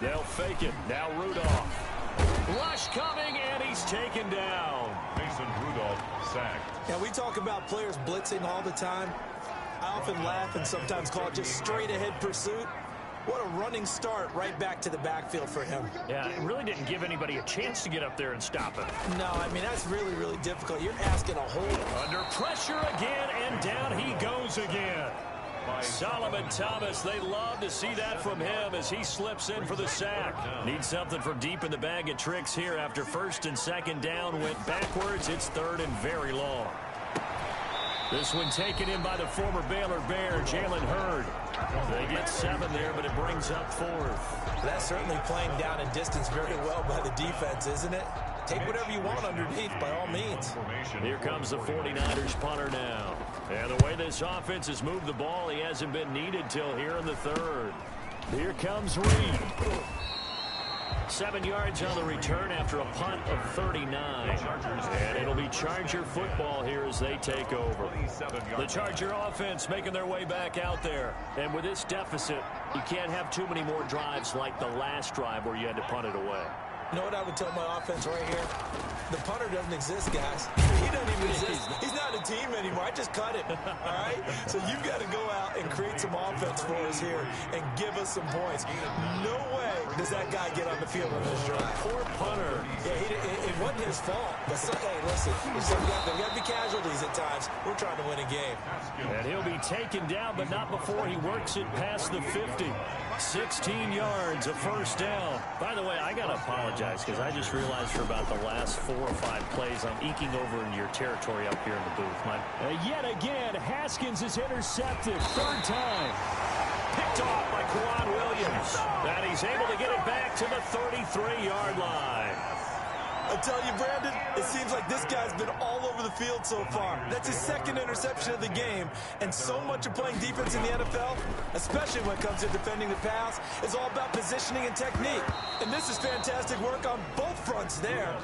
Speaker 4: They'll fake it. Now Rudolph. Rush coming, and he's taken down.
Speaker 6: Mason Rudolph sacked.
Speaker 7: Now, we talk about players blitzing all the time. I often laugh and sometimes call it just straight-ahead pursuit. What a running start right back to the backfield for him.
Speaker 4: Yeah, it really didn't give anybody a chance to get up there and stop him.
Speaker 7: No, I mean, that's really, really difficult. You're asking a whole...
Speaker 4: Under pressure again, and down he goes again. Solomon Thomas, they love to see that from him as he slips in for the sack. Needs something from deep in the bag of tricks here after 1st and 2nd down. Went backwards. It's 3rd and very long. This one taken in by the former Baylor Bear, Jalen Hurd. They get 7 there, but it brings up 4th.
Speaker 7: That's certainly playing down in distance very well by the defense, isn't it? Take whatever you want underneath, by all means.
Speaker 4: Here comes the 49ers punter now. And the way this offense has moved the ball, he hasn't been needed till here in the 3rd. Here comes Reed. 7 yards on the return after a punt of 39. And it'll be Charger football here as they take over. The Charger offense making their way back out there. And with this deficit, you can't have too many more drives like the last drive where you had to punt it away.
Speaker 7: You know what I would tell my offense right here? The punter doesn't exist, guys. He doesn't even exist. He's not a team anymore. I just cut him, all right? So you've got to go out and create some offense for us here and give us some points. No way does that guy get on the field on this drive.
Speaker 4: Poor punter.
Speaker 7: Yeah, it wasn't his fault. But hey, listen, there's got to be casualties at times. We're trying to win a game.
Speaker 4: And he'll be taken down, but not before he works it past the 50. 16 yards, a 1st down. By the way, I got to apologize because I just realized for about the last 4 or 5 plays I'm eking over in your territory up here in the booth. Yet again, Haskins is intercepted. 3rd time. Picked off by Quan Williams. And he's able to get it back to the 33-yard line.
Speaker 7: I tell you, Brandon, it seems like this guy's been all over the field so far. That's his second interception of the game, and so much of playing defense in the NFL, especially when it comes to defending the pass, is all about positioning and technique. And this is fantastic work on both fronts there.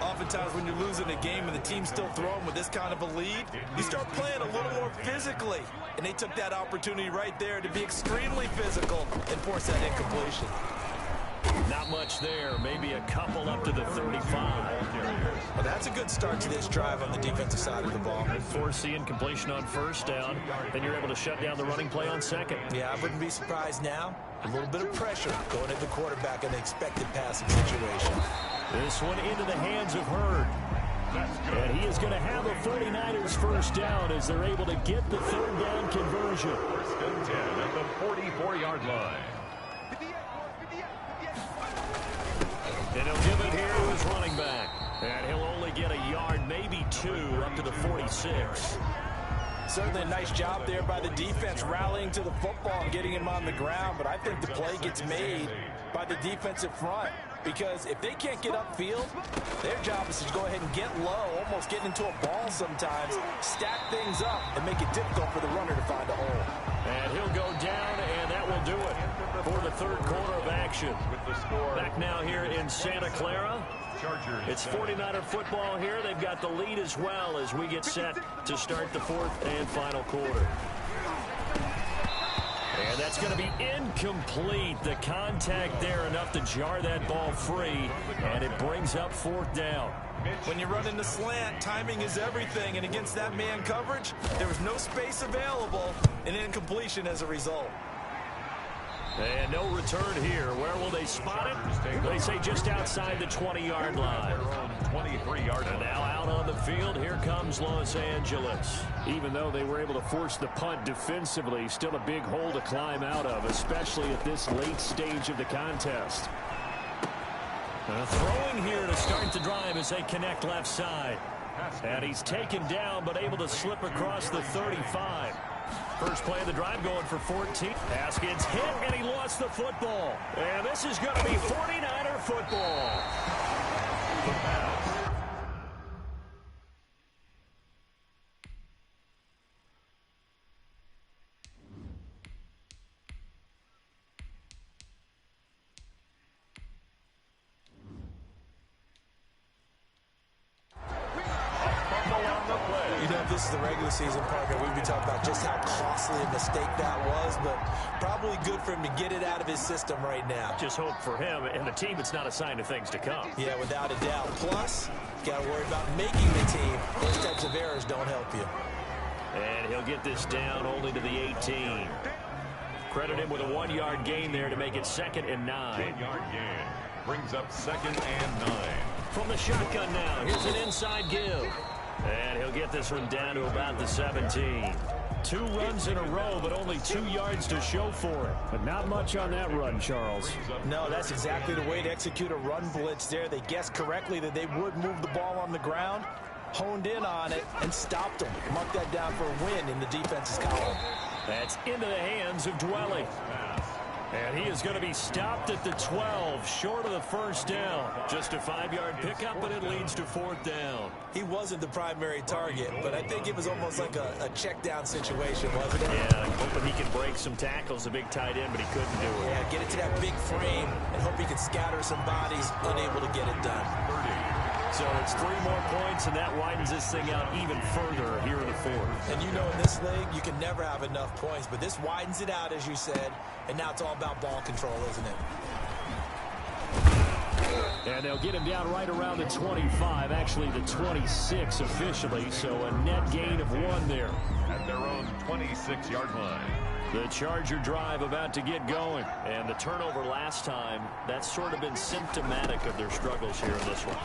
Speaker 7: Oftentimes when you're losing a game and the team's still throwing with this kind of a lead, you start playing a little more physically. And they took that opportunity right there to be extremely physical and force that incompletion.
Speaker 4: Not much there. Maybe a couple up to the 35.
Speaker 7: Well, that's a good start to this drive on the defensive side of the ball.
Speaker 4: Force the incompletion on first down. Then you're able to shut down the running play on second.
Speaker 7: Yeah, I wouldn't be surprised now. A little bit of pressure going at the quarterback in the expected passing situation.
Speaker 4: This one into the hands of Hurd. And he is going to have a 49ers first down as they're able to get the third down conversion.
Speaker 6: First and 10 at the 44-yard line.
Speaker 4: And he'll give it here to his running back. And he'll only get a yard, maybe two, up to the 46.
Speaker 7: Certainly a nice job there by the defense rallying to the football and getting him on the ground. But I think the play gets made by the defensive front. Because if they can't get upfield, their job is to go ahead and get low, almost get into a ball sometimes, stack things up, and make it difficult for the runner to find a hole.
Speaker 4: And he'll go down, and that will do it for the third quarter of action. Back now here in Santa Clara. It's 49er football here. They've got the lead as well as we get set to start the fourth and final quarter. And that's going to be incomplete. The contact there enough to jar that ball free, and it brings up fourth down.
Speaker 7: When you run in the slant, timing is everything, and against that man coverage, there was no space available, and incompletion as a result.
Speaker 4: And no return here. Where will they spot it? They say just outside the 20-yard line.
Speaker 6: 23-yard line.
Speaker 4: And now out on the field, here comes Los Angeles. Even though they were able to force the punt defensively, still a big hole to climb out of, especially at this late stage of the contest. Throwing here to start the drive as they connect left side. And he's taken down, but able to slip across the 35. First play of the drive going for 14. Haskins hit, and he lost the football. And this is going to be 49er football.
Speaker 6: The pass.
Speaker 7: This is the regular season, partner. We'd be talking about just how costly a mistake that was, but probably good for him to get it out of his system right now.
Speaker 4: Just hope for him and the team it's not a sign of things to come.
Speaker 7: Yeah, without a doubt. Plus, got to worry about making the team. Those types of errors don't help you.
Speaker 4: And he'll get this down only to the 18. Credit him with a 1-yard gain there to make it 2nd and 9.
Speaker 6: 1-yard gain brings up 2nd and 9.
Speaker 4: From the shotgun now, here's an inside give. And he'll get this one down to about the 17. 2 runs in a row, but only 2 yards to show for it. But not much on that run, Charles.
Speaker 7: No, that's exactly the way to execute a run blitz there. They guessed correctly that they would move the ball on the ground, honed in on it, and stopped them. Mark that down for a win in the defense's column.
Speaker 4: That's into the hands of Dwelly. And he is going to be stopped at the 12, short of the first down. Just a 5-yard pickup, but it leads to 4th down.
Speaker 7: He wasn't the primary target, but I think it was almost like a check down situation, wasn't it?
Speaker 4: Yeah, hoping he can break some tackles, a big tight end, but he couldn't do it.
Speaker 7: Yeah, get it to that big frame and hope he can scatter some bodies, unable to get it done.
Speaker 4: So it's 3 more points, and that widens this thing out even further here in the 4th.
Speaker 7: And you know in this league, you can never have enough points, but this widens it out, as you said, and now it's all about ball control, isn't it?
Speaker 4: And they'll get him down right around the 25, actually the 26 officially, so a net gain of 1 there.
Speaker 6: At their own 26-yard line.
Speaker 4: The Charger drive about to get going. And the turnover last time, that's sort of been symptomatic of their struggles here in this one.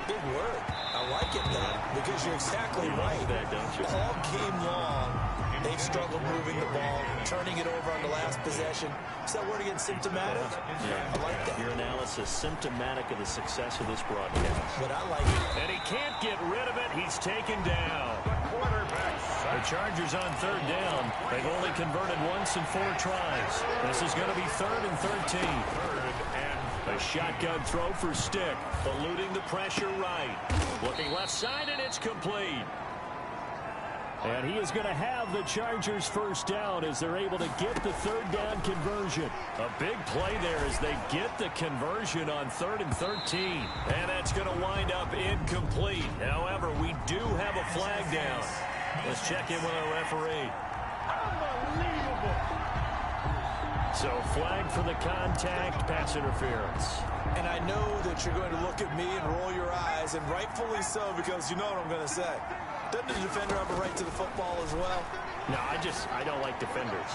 Speaker 7: Big word. I like it, though, because you're exactly right.
Speaker 4: That, don't you?
Speaker 7: All game long, they've struggled moving the ball, turning it over on the last possession. Is that word again, symptomatic?
Speaker 4: Yeah,
Speaker 7: I like that.
Speaker 4: Your analysis, symptomatic of the success of this broadcast.
Speaker 7: But I like it.
Speaker 4: And he can't get rid of it. He's taken down. The Chargers on 3rd down. They've only converted once in 4 tries. This is going to be 3rd and 13.
Speaker 6: And
Speaker 4: They A shotgun throw for Stick. Eluding the pressure right. Looking left side, and it's complete. And he is going to have the Chargers first down as they're able to get the third down conversion. A big play there as they get the conversion on 3rd and 13. And that's going to wind up incomplete. However, we do have a flag down. Let's check in with our referee. Unbelievable. So flag for the contact, pass interference.
Speaker 7: And I know that you're going to look at me and roll your eyes, and rightfully so, because you know what I'm going to say. Doesn't the defender have a right to the football as well?
Speaker 4: No, I don't like defenders.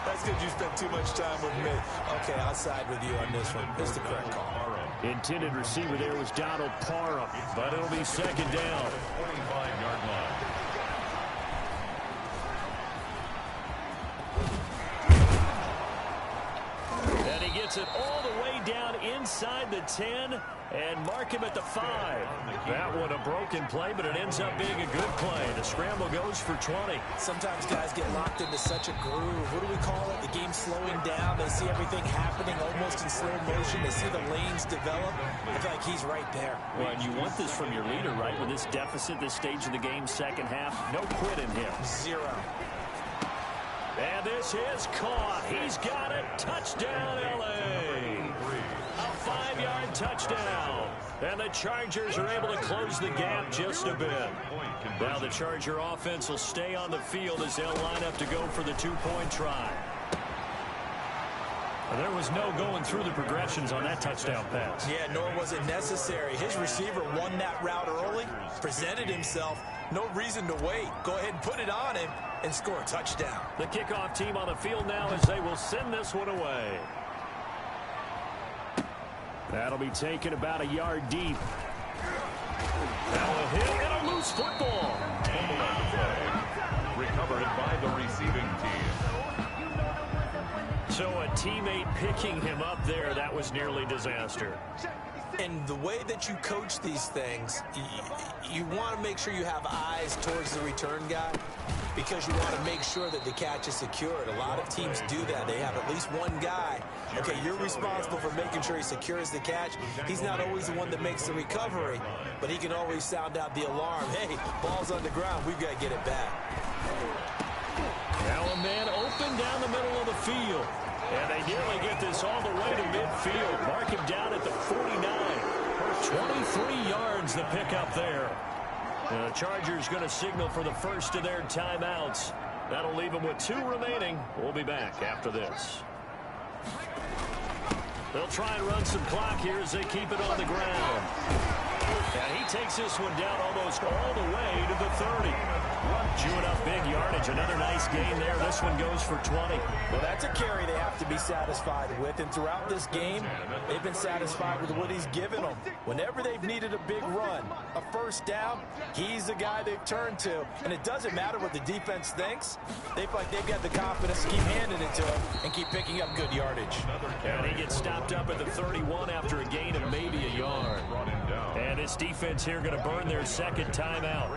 Speaker 7: That's because you spent too much time with me. Okay, I'll side with you on this one. It's the correct call.
Speaker 4: Intended receiver there was Donald Parham, but it'll be second down.
Speaker 6: 45-yard line.
Speaker 4: And he gets it all the way down inside the 10 and mark him at the 5. That one a broken play, but it ends up being a good play. The scramble goes for 20.
Speaker 7: Sometimes guys get locked into such a groove. What do we call it? The game's slowing down. They see everything happening almost in slow motion. They see the lanes develop. I feel like he's right there.
Speaker 4: Well, and you want this from your leader, right? With this deficit, this stage of the game, second half, no quit in him.
Speaker 7: 0.
Speaker 4: And this is caught. He's got it. Touchdown, L.A. A 5-yard touchdown. And the Chargers are able to close the gap just a bit. Now the Charger offense will stay on the field as they'll line up to go for the 2-point try. There was no going through the progressions on that touchdown pass.
Speaker 7: Yeah, nor was it necessary. His receiver won that route early, presented himself. No reason to wait. Go ahead and put it on him and score a touchdown.
Speaker 4: The kickoff team on the field now as they will send this one away. That'll be taken about a yard deep. Now a hit and a loose football.
Speaker 6: Recovered by the receiving team.
Speaker 4: So a teammate picking him up there, that was nearly disaster.
Speaker 7: And the way that you coach these things, you want to make sure you have eyes towards the return guy because you want to make sure that the catch is secured. A lot of teams do that. They have at least one guy. Okay, you're responsible for making sure he secures the catch. He's not always the one that makes the recovery, but he can always sound out the alarm. Hey, ball's on the ground. We've got to get it back.
Speaker 4: Now a man open down the middle of the field. And they nearly get this all the way to midfield. Mark him down at the 49. 23 yards the pickup there. The Chargers going to signal for the first of their timeouts. That'll leave them with 2 remaining. We'll be back after this. They'll try and run some clock here as they keep it on the ground. And he takes this one down almost all the way to the 30. Chewing up big yardage. Another nice gain there. This one goes for 20.
Speaker 7: Well, that's a carry they have to be satisfied with. And throughout this game, they've been satisfied with what he's given them. Whenever they've needed a big run, a first down, he's the guy they've turned to. And it doesn't matter what the defense thinks. They feel like they've got the confidence to keep handing it to him and keep picking up good yardage.
Speaker 4: And he gets stopped up at the 31 after a gain of maybe a yard. And this defense here going to burn their second timeout.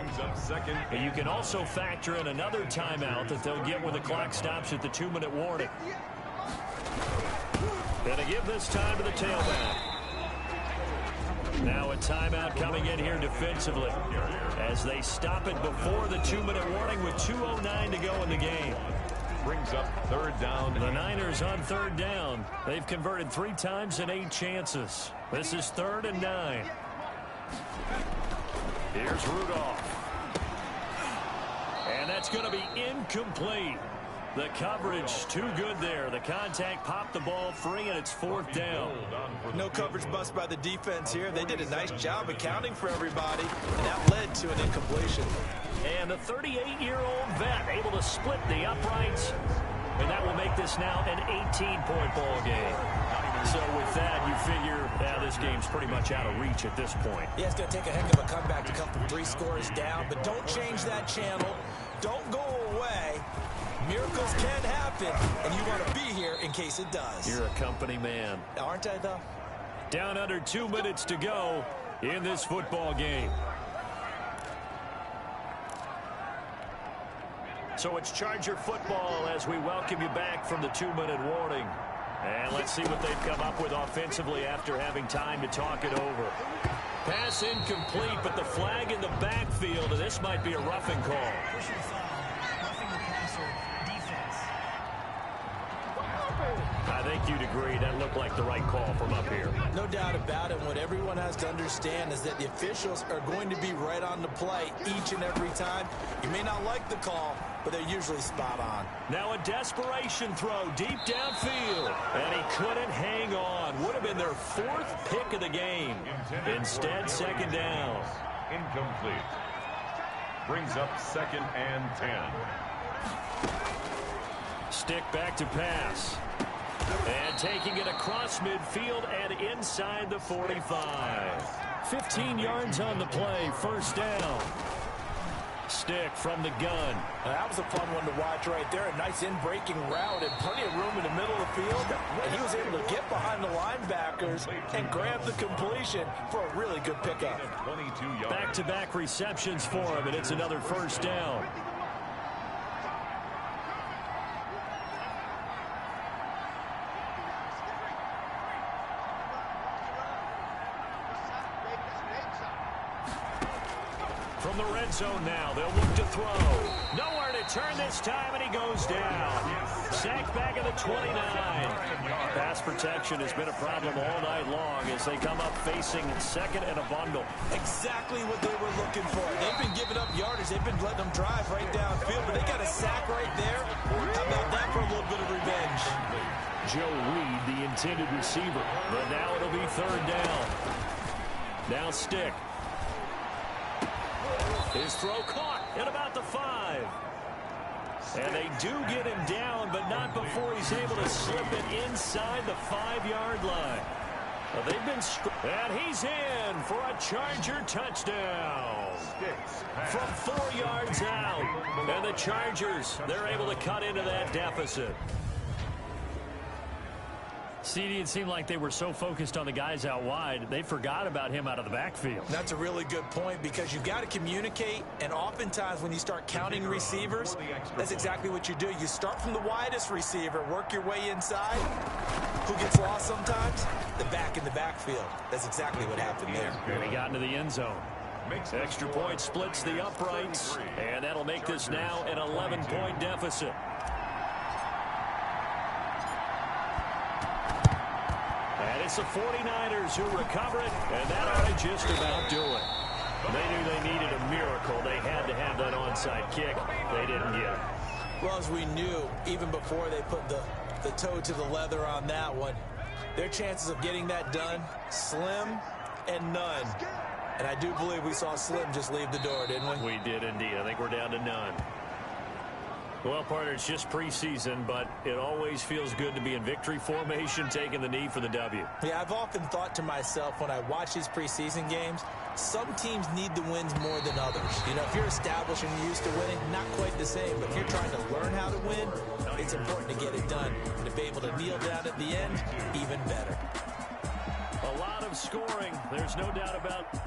Speaker 4: And you can also factor in another timeout that they'll get when the clock stops at the 2-minute warning. And to give this time to the tailback. Now a timeout coming in here defensively as they stop it before the 2-minute warning with 2:09 to go in the game.
Speaker 6: Brings up 3rd down.
Speaker 4: The Niners on 3rd down. They've converted 3 times in 8 chances. This is 3rd and 9. Here's Rudolph. And that's going to be incomplete. The coverage too good there. The contact popped the ball free, and it's 4th down.
Speaker 7: No coverage bust by the defense here. They did a nice job accounting for everybody, and that led to an incompletion.
Speaker 4: And the 38-year-old vet able to split the uprights. And that will make this now an 18-point ball game. So with that, you figure this game's pretty much out of reach at this point.
Speaker 7: Yeah, it's going to take a heck of a comeback to come from 3 scores down, but don't change that channel. Don't go away. Miracles can happen, and you want to be here in case it does.
Speaker 4: You're a company man.
Speaker 7: Aren't I, though?
Speaker 4: Down under 2 minutes to go in this football game. So it's Charger football as we welcome you back from the 2-minute warning. And let's see what they've come up with offensively after having time to talk it over. Pass incomplete, but the flag in the backfield, and this might be a roughing call. I think you'd agree that looked like the right call from up here.
Speaker 7: No doubt about it. What everyone has to understand is that the officials are going to be right on the play each and every time. You may not like the call, but they're usually spot on.
Speaker 4: Now a desperation throw deep downfield, and he couldn't hang on. Would have been their 4th pick of the game. Instead, second down.
Speaker 6: Incomplete. Brings up 2nd and 10.
Speaker 4: Stick back to pass. And taking it across midfield and inside the 45. 15 yards on the play, first down. Stick from the gun.
Speaker 7: That was a fun one to watch right there. A nice in-breaking route and plenty of room in the middle of the field. And he was able to get behind the linebackers and grab the completion for a really good pickup.
Speaker 4: Back-to-back receptions for him, and it's another first down. From the red zone now, they'll look to throw. Nowhere to turn this time, and he goes down. Sacked back at the 29. Pass protection has been a problem all night long as they come up facing second and a bundle.
Speaker 7: Exactly what they were looking for. They've been giving up yardage. They've been letting them drive right downfield, but they got a sack right there. How about that for a little bit of revenge?
Speaker 4: Joe Reed, the intended receiver. But now it'll be third down. Now Stick. His throw caught at about the 5. And they do get him down, but not before he's able to slip it inside the 5-yard line. Well, they've been and he's in for a Charger touchdown. From 4 yards out. And the Chargers, they're able to cut into that deficit. CD, it seemed like they were so focused on the guys out wide, they forgot about him out of the backfield.
Speaker 7: That's a really good point because you've got to communicate, and oftentimes when you start counting receivers, that's exactly what you do. You start from the widest receiver, work your way inside. Who gets lost sometimes? The back in the backfield. That's exactly what happened there.
Speaker 4: And he got into the end zone. Extra point splits the uprights, and that'll make this now an 11-point deficit. And it's the 49ers who recover it, and that ought to just about do it. They knew they needed a miracle. They had to have that onside kick. They didn't get it.
Speaker 7: Well, as we knew, even before they put the toe to the leather on that one, their chances of getting that done, slim and none. And I do believe we saw Slim just leave the door, didn't we?
Speaker 4: We did indeed. I think we're down to none. Well, partner, it's just preseason, but it always feels good to be in victory formation, taking the knee for the W.
Speaker 7: Yeah, I've often thought to myself when I watch these preseason games, some teams need the wins more than others. You know, if you're established and you're used to winning, not quite the same. But if you're trying to learn how to win, it's important to get it done. And to be able to kneel down at the end, even better.
Speaker 4: A lot of scoring. There's no doubt about it.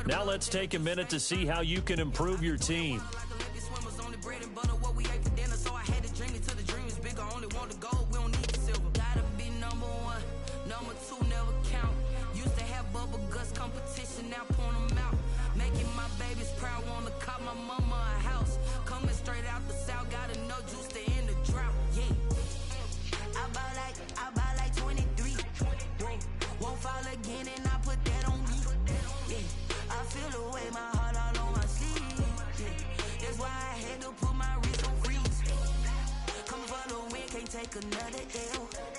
Speaker 4: Now let's take a minute to see how you can improve your team.
Speaker 8: I buy like 20 make another L.